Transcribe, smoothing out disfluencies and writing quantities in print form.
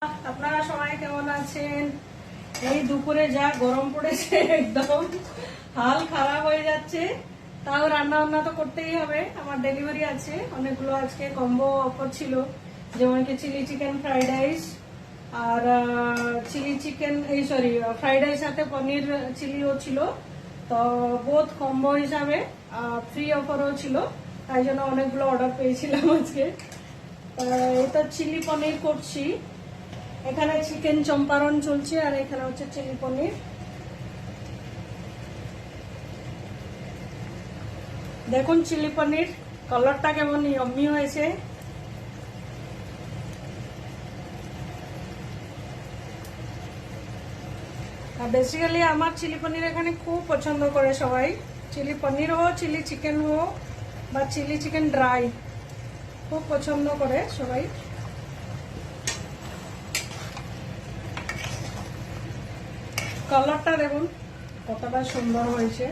আপনারা সবাই কেমন আছেন? এই দুপুরে যা গরম পড়েছে একদম হাল খারাপ হয়ে যাচ্ছে। তাও রান্না বান্না তো করতেই হবে, আমার ডেলিভারি আছে অনেকগুলো। আজকে কম্বো অফার ছিল, যেমন কি চিলি চিকেন ফ্রাইড রাইস আর চিলি চিকেন ফ্রাইড রাইস সাথে পনির চিলিও ছিল। তো বোথ কম্বো হিসাবে ফ্রি অফারও ছিল, তাই জন্য অনেকগুলো অর্ডার পেয়েছিলাম আজকে। এটা চিলি পনির করছি, এখানে চিকেন চম্পারন চলছে আর এখানে হচ্ছে চিলি পনির। দেখুন চিলি পনির কালারটা কেমন ইয়াম্মি হয়েছে। আর বেসিক্যালি আমার চিলি পনির এখানে খুব পছন্দ করে সবাই। চিলি পনির হোক, চিলি চিকেন হোক বা চিলি চিকেন ড্রাই, খুব পছন্দ করে সবাই। কালারটা দেখুন কতটা সুন্দর হয়েছে।